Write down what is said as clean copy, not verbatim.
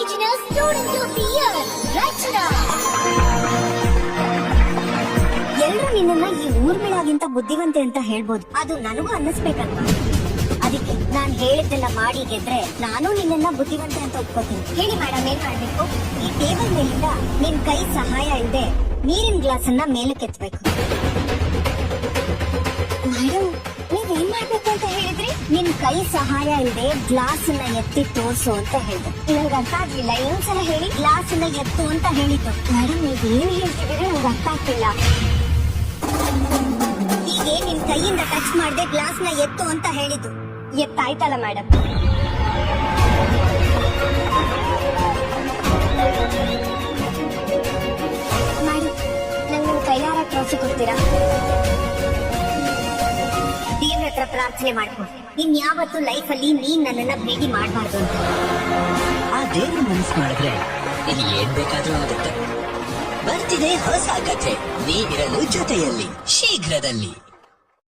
Indigenous Student of the Year, Rachna. ಎಲ್ಲರೂ ನಿನ್ನನ್ನ ಈ ಊರ್ಮಿಳಾಗಿಂತ ಬುದ್ಧಿವಂತೆ ಅಂತ ಹೇಳ್ಬೋದು. ಅದು ನನಗೂ ಅನ್ನಿಸ್ಬೇಕಲ್ವಾ? ಅದಕ್ಕೆ ನಾನ್ ಹೇಳಿದ್ದೆಲ್ಲ ಮಾಡಿ ಗೆದ್ರೆ ನಾನು ನಿನ್ನನ್ನ ಬುದ್ಧಿವಂತೆ ಅಂತ ಒಪ್ಕೋತೀನಿ. ಹೇಳಿ ಮೇಡಮ್, ಏನ್ ಮಾಡ್ಬೇಕು? ಈ ಟೇಬಲ್ ಮೇಲಿಂದ ನಿನ್ ಕೈ ಸಹಾಯ ಇಲ್ಲದೆ ನೀರಿನ ಗ್ಲಾಸ್ ಅನ್ನ ಮೇಲಕ್ಕೆತ್ತಬೇಕು. ಮೇಡಮ್, ನೀವೇನ್ ಮಾಡ್ಬೇಕು ಅಂತ ಹೇಳಿದ್ರಿ? ನಿನ್ ಕೈ ಸಹಾಯ ಇಲ್ಲದೆ ಗ್ಲಾಸ್ ಅನ್ನ ಎತ್ತಿ ತೋರ್ಸು ಅಂತ ಹೇಳಿದೆ. ನಂಗೆ ಅರ್ಥ ಆಗ್ಲಿಲ್ಲ, ಇನ್ನೊಂದ್ಸಲ ಹೇಳಿ. ಗ್ಲಾಸ್ ಅನ್ನ ಎತ್ತು ಅಂತ ಹೇಳಿದ್ದು. ಮೇಡಮ್, ನೀವೇನ್ ಹೇಳ್ತಿದ್ದೀರಿ ನಂಗೆ ಅರ್ಥ ಆಗ್ತಿಲ್ಲ. ಹೀಗೆ ನಿನ್ ಕೈಯಿಂದ ಟಚ್ ಮಾಡದೆ ಗ್ಲಾಸ್ ನ ಎತ್ತು ಅಂತ ಹೇಳಿದ್ದು. ಎತ್ತಾಯ್ತಲ್ಲ ಮೇಡಮ್? ಮಾಡಿ, ನಂಗೆ ನಿಮ್ ಕೈಯಾರ ಟ್ರೋಫಿ ಕೊಡ್ತೀರಾ? ದೇವ್ರ ಹತ್ರ ಪ್ರಾರ್ಥನೆ ಮಾಡ್ಕೊ, ಇನ್ಯಾವತ್ತು ಲೈಫ್ ಅಲ್ಲಿ ನೀನ್ ನನ್ನನ್ನ ಭೇಟಿ ಮಾಡಬಾರ್ದು ಅಂತ. ಆ ದೇವ್ರ ಮನಸ್ಸು ಮಾಡಿದ್ರೆ ಇಲ್ಲಿ ಏನ್ ಬೇಕಾದ್ರೂ ಆಗುತ್ತೆ. ಬರ್ತಿದೆ ಹೊಸ ಕಥೆ, ನೀವಿರಲು ಜೊತೆಯಲ್ಲಿ ಶೀಘ್ರದಲ್ಲಿ.